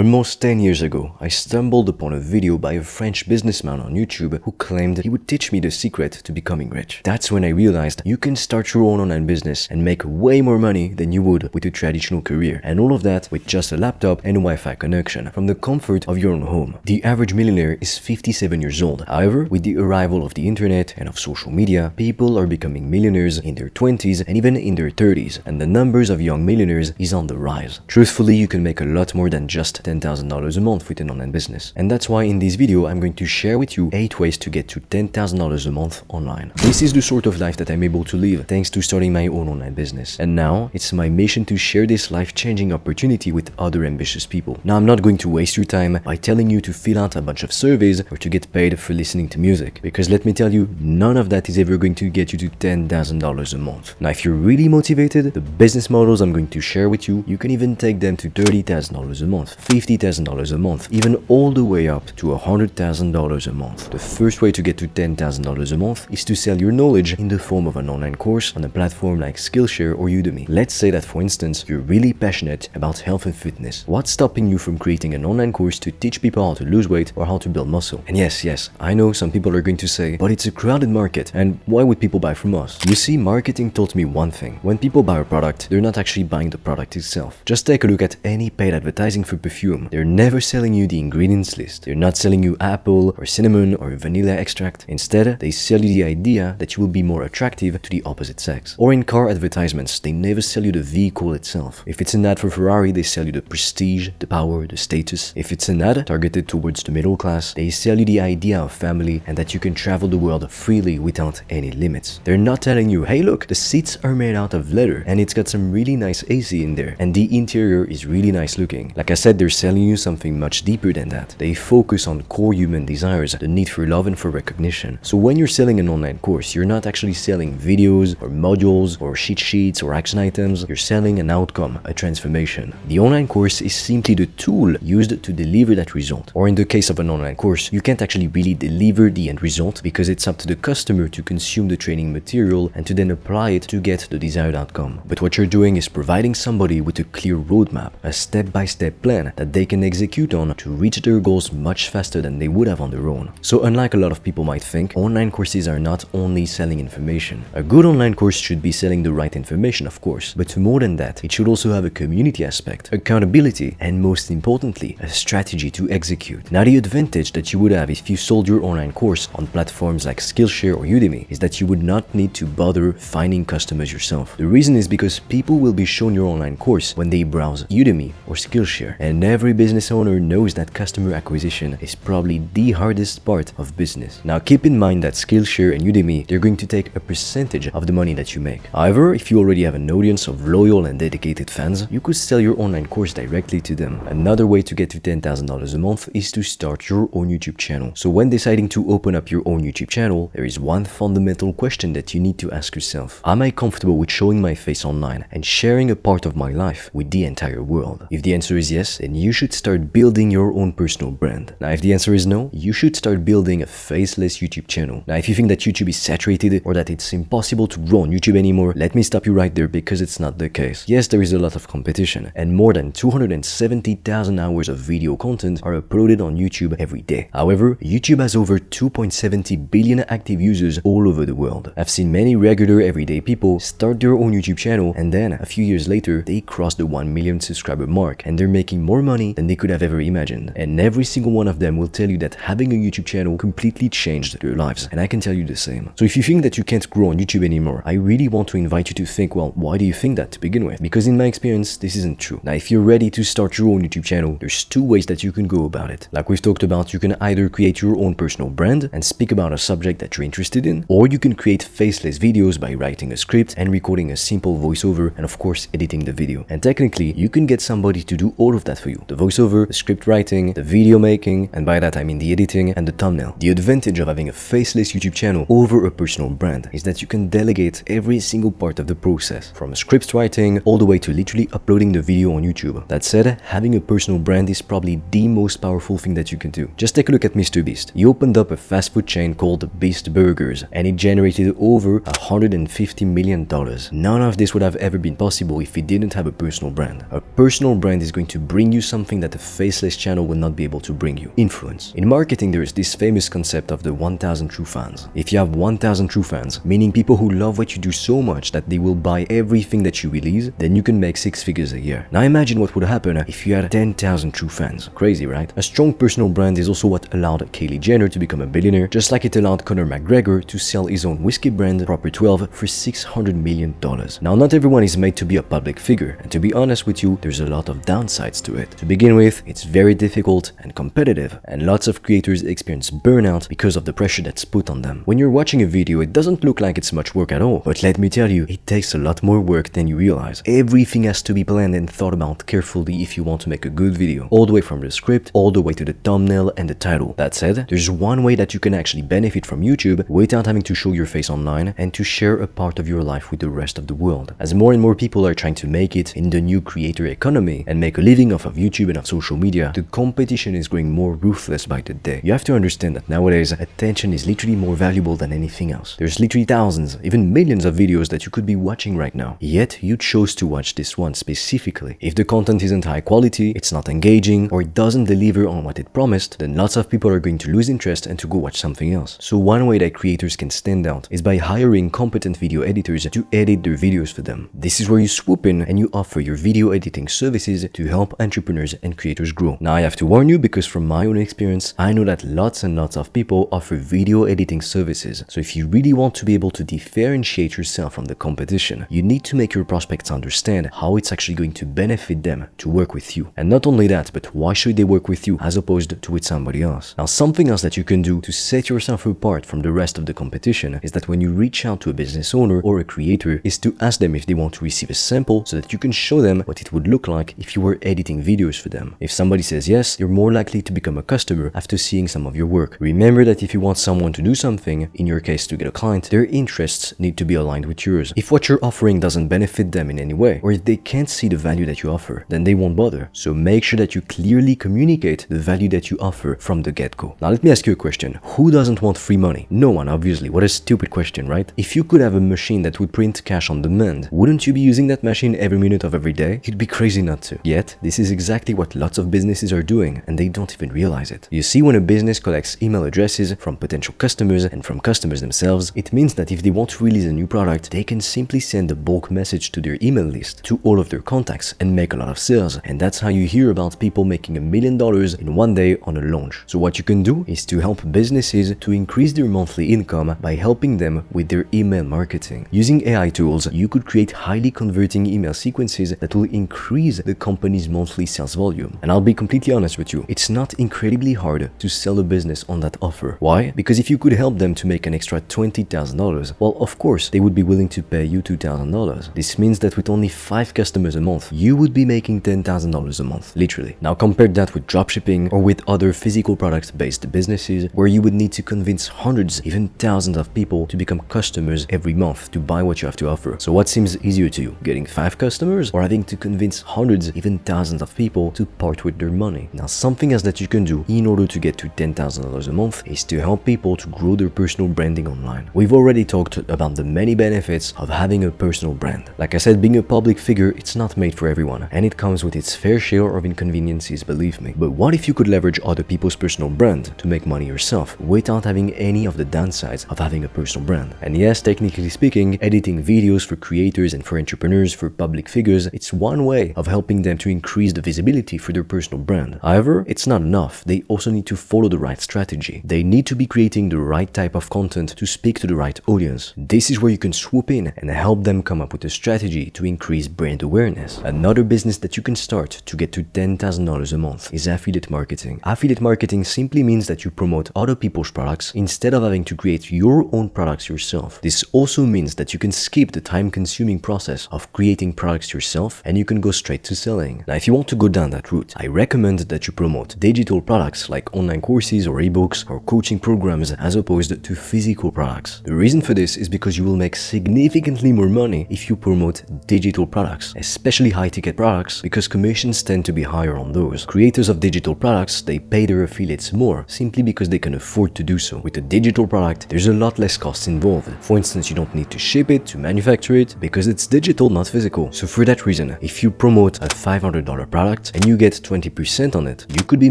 Almost 10 years ago, I stumbled upon a video by a French businessman on YouTube who claimed he would teach me the secret to becoming rich. That's when I realized you can start your own online business and make way more money than you would with a traditional career, and all of that with just a laptop and a Wi-Fi connection from the comfort of your own home. The average millionaire is 57 years old. However, with the arrival of the internet and of social media, people are becoming millionaires in their 20s and even in their 30s, and the numbers of young millionaires is on the rise. Truthfully, you can make a lot more than just $10,000 a month with an online business. And that's why in this video, I'm going to share with you 8 ways to get to $10,000 a month online. This is the sort of life that I'm able to live thanks to starting my own online business. And now, it's my mission to share this life-changing opportunity with other ambitious people. Now, I'm not going to waste your time by telling you to fill out a bunch of surveys or to get paid for listening to music, because let me tell you, none of that is ever going to get you to $10,000 a month. Now, if you're really motivated, the business models I'm going to share with you, you can even take them to $30,000 a month, $50,000 a month, even all the way up to $100,000 a month. The first way to get to $10,000 a month is to sell your knowledge in the form of an online course on a platform like Skillshare or Udemy. Let's say that, for instance, you're really passionate about health and fitness. What's stopping you from creating an online course to teach people how to lose weight or how to build muscle? And yes, I know some people are going to say, but it's a crowded market, and why would people buy from us? You see, marketing taught me one thing. When people buy a product, they're not actually buying the product itself. Just take a look at any paid advertising for perfume. They're never selling you the ingredients list. They're not selling you apple or cinnamon or vanilla extract. Instead, they sell you the idea that you will be more attractive to the opposite sex. Or in car advertisements, they never sell you the vehicle itself. If it's an ad for Ferrari, they sell you the prestige, the power, the status. If it's an ad targeted towards the middle class, they sell you the idea of family and that you can travel the world freely without any limits. They're not telling you, hey look, the seats are made out of leather and it's got some really nice AC in there and the interior is really nice looking. Like I said, they're selling you something much deeper than that. They focus on core human desires, the need for love and for recognition. So when you're selling an online course, you're not actually selling videos or modules or cheat sheets or action items. You're selling an outcome, a transformation. The online course is simply the tool used to deliver that result. Or in the case of an online course, you can't actually really deliver the end result because it's up to the customer to consume the training material and to then apply it to get the desired outcome. But what you're doing is providing somebody with a clear roadmap, a step-by-step plan that they can execute on to reach their goals much faster than they would have on their own. So unlike a lot of people might think, online courses are not only selling information. A good online course should be selling the right information, of course, but more than that, it should also have a community aspect, accountability, and most importantly, a strategy to execute. Now, the advantage that you would have if you sold your online course on platforms like Skillshare or Udemy is that you would not need to bother finding customers yourself. The reason is because people will be shown your online course when they browse Udemy or Skillshare, and every business owner knows that customer acquisition is probably the hardest part of business. Now, keep in mind that Skillshare and Udemy, they're going to take a percentage of the money that you make. However, if you already have an audience of loyal and dedicated fans, you could sell your online course directly to them. Another way to get to $10,000 a month is to start your own YouTube channel. So when deciding to open up your own YouTube channel, there is one fundamental question that you need to ask yourself. Am I comfortable with showing my face online and sharing a part of my life with the entire world? If the answer is yes, then you should start building your own personal brand. Now, if the answer is no, you should start building a faceless YouTube channel. Now, if you think that YouTube is saturated or that it's impossible to grow on YouTube anymore, let me stop you right there, because it's not the case. Yes, there is a lot of competition, and more than 270,000 hours of video content are uploaded on YouTube every day. However, YouTube has over 2.70 billion active users all over the world. I've seen many regular everyday people start their own YouTube channel, and then a few years later, they crossed the 1 million subscriber mark, and they're making more money than they could have ever imagined. And every single one of them will tell you that having a YouTube channel completely changed their lives, and I can tell you the same. So if you think that you can't grow on YouTube anymore, I really want to invite you to think, well, why do you think that to begin with? Because in my experience, this isn't true. Now, if you're ready to start your own YouTube channel, there's 2 ways that you can go about it. Like we've talked about, you can either create your own personal brand and speak about a subject that you're interested in, or you can create faceless videos by writing a script and recording a simple voiceover and of course editing the video. And technically, you can get somebody to do all of that for you. The voiceover, the script writing, the video making, and by that I mean the editing and the thumbnail. The advantage of having a faceless YouTube channel over a personal brand is that you can delegate every single part of the process, from script writing all the way to literally uploading the video on YouTube. That said, having a personal brand is probably the most powerful thing that you can do. Just take a look at Mr. Beast. He opened up a fast food chain called Beast Burgers, and it generated over $150 million. None of this would have ever been possible if he didn't have a personal brand. A personal brand is going to bring you something that a faceless channel will not be able to bring you: influence. In marketing, there is this famous concept of the 1000 true fans. If you have 1000 true fans, meaning people who love what you do so much that they will buy everything that you release, then you can make 6 figures a year. Now imagine what would happen if you had 10,000 true fans. Crazy, right? A strong personal brand is also what allowed Kylie Jenner to become a billionaire, just like it allowed Conor McGregor to sell his own whiskey brand, Proper 12, for $600 million. Now, not everyone is made to be a public figure, and to be honest with you, there's a lot of downsides to it. To begin with, it's very difficult and competitive, and lots of creators experience burnout because of the pressure that's put on them. When you're watching a video, it doesn't look like it's much work at all, but let me tell you, it takes a lot more work than you realize. Everything has to be planned and thought about carefully if you want to make a good video, all the way from the script, all the way to the thumbnail and the title. That said, there's one way that you can actually benefit from YouTube without having to show your face online and to share a part of your life with the rest of the world. As more and more people are trying to make it in the new creator economy and make a living off of YouTube and of social media, the competition is growing more ruthless by the day. You have to understand that nowadays, attention is literally more valuable than anything else. There's literally thousands, even millions of videos that you could be watching right now. Yet, you chose to watch this one specifically. If the content isn't high quality, it's not engaging, or it doesn't deliver on what it promised, then lots of people are going to lose interest and to go watch something else. So one way that creators can stand out is by hiring competent video editors to edit their videos for them. This is where you swoop in and you offer your video editing services to help entrepreneurs and creators grow. Now I have to warn you, because from my own experience, I know that lots and lots of people offer video editing services. So if you really want to be able to differentiate yourself from the competition, you need to make your prospects understand how it's actually going to benefit them to work with you. And not only that, but why should they work with you as opposed to with somebody else? Now, something else that you can do to set yourself apart from the rest of the competition is that when you reach out to a business owner or a creator, is to ask them if they want to receive a sample so that you can show them what it would look like if you were editing videos for them. If somebody says yes, you're more likely to become a customer after seeing some of your work. Remember that if you want someone to do something, in your case to get a client, their interests need to be aligned with yours. If what you're offering doesn't benefit them in any way, or if they can't see the value that you offer, then they won't bother. So make sure that you clearly communicate the value that you offer from the get-go. Now let me ask you a question. Who doesn't want free money? No one, obviously. What a stupid question, right? If you could have a machine that would print cash on demand, wouldn't you be using that machine every minute of every day? You'd be crazy not to. Yet, this is exactly what lots of businesses are doing, and they don't even realize it. You see, when a business collects email addresses from potential customers and from customers themselves, it means that if they want to release a new product, they can simply send a bulk message to their email list, to all of their contacts, and make a lot of sales. And that's how you hear about people making $1 million in one day on a launch. So what you can do is to help businesses to increase their monthly income by helping them with their email marketing. Using AI tools, you could create highly converting email sequences that will increase the company's monthly sales volume. And I'll be completely honest with you, it's not incredibly hard to sell a business on that offer. Why? Because if you could help them to make an extra $20,000, well, of course, they would be willing to pay you $2,000. This means that with only 5 customers a month, you would be making $10,000 a month, literally. Now compare that with dropshipping or with other physical product-based businesses where you would need to convince hundreds, even thousands of people to become customers every month to buy what you have to offer. So what seems easier to you, getting 5 customers or having to convince hundreds, even thousands of people to part with their money? Now something else that you can do in order to get to $10,000 a month is to help people to grow their personal branding online. We've already talked about the many benefits of having a personal brand. Like I said, being a public figure, it's not made for everyone, and it comes with its fair share of inconveniences, believe me. But what if you could leverage other people's personal brand to make money yourself without having any of the downsides of having a personal brand? And yes, technically speaking, editing videos for creators and for entrepreneurs, for public figures, it's one way of helping them to increase the visibility for their personal brand. However, it's not enough. They also need to follow the right strategy. They need to be creating the right type of content to speak to the right audience. This is where you can swoop in and help them come up with a strategy to increase brand awareness. Another business that you can start to get to $10,000 a month is affiliate marketing. Affiliate marketing simply means that you promote other people's products instead of having to create your own products yourself. This also means that you can skip the time-consuming process of creating products yourself and you can go straight to selling. Now, if you want to go down that route, I recommend that you promote digital products like online courses or ebooks or coaching programs as opposed to physical products. The reason for this is because you will make significantly more money if you promote digital products, especially high-ticket products, because commissions tend to be higher on those. Creators of digital products, they pay their affiliates more simply because they can afford to do so. With a digital product, there's a lot less costs involved. For instance, you don't need to ship it, to manufacture it, because it's digital, not physical. So for that reason, if you promote a $500 product, product and you get 20% on it, you could be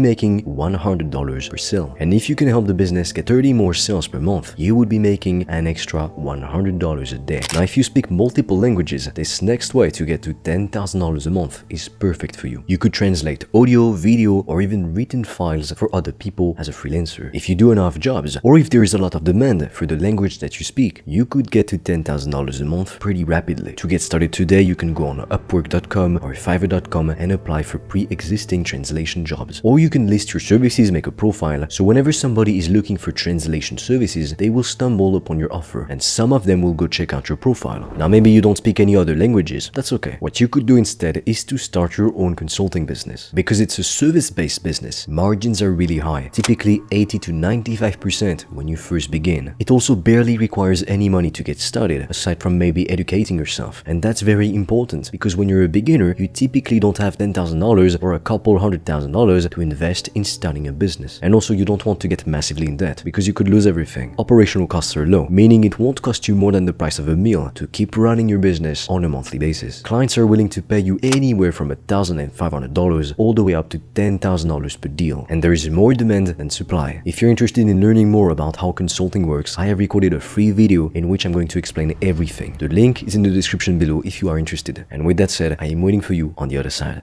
making $100 per sale. And if you can help the business get 30 more sales per month, you would be making an extra $100 a day. Now, if you speak multiple languages, this next way to get to $10,000 a month is perfect for you. You could translate audio, video, or even written files for other people as a freelancer. If you do enough jobs, or if there is a lot of demand for the language that you speak, you could get to $10,000 a month pretty rapidly. To get started today, you can go on Upwork.com or Fiverr.com and apply for pre-existing translation jobs. Or you can list your services, make a profile, so whenever somebody is looking for translation services, they will stumble upon your offer, and some of them will go check out your profile. Now, maybe you don't speak any other languages, that's okay. What you could do instead is to start your own consulting business. Because it's a service-based business, margins are really high, typically 80 to 95% when you first begin. It also barely requires any money to get started, aside from maybe educating yourself. And that's very important, because when you're a beginner, you typically don't have $10,000 or a couple $100,000 to invest in starting a business. And also, you don't want to get massively in debt, because you could lose everything. Operational costs are low, meaning it won't cost you more than the price of a meal to keep running your business on a monthly basis. Clients are willing to pay you anywhere from $1,500 all the way up to $10,000 per deal, and there is more demand than supply. If you're interested in learning more about how consulting works, I have recorded a free video in which I'm going to explain everything. The link is in the description below if you are interested. And with that said, I am waiting for you on the other side.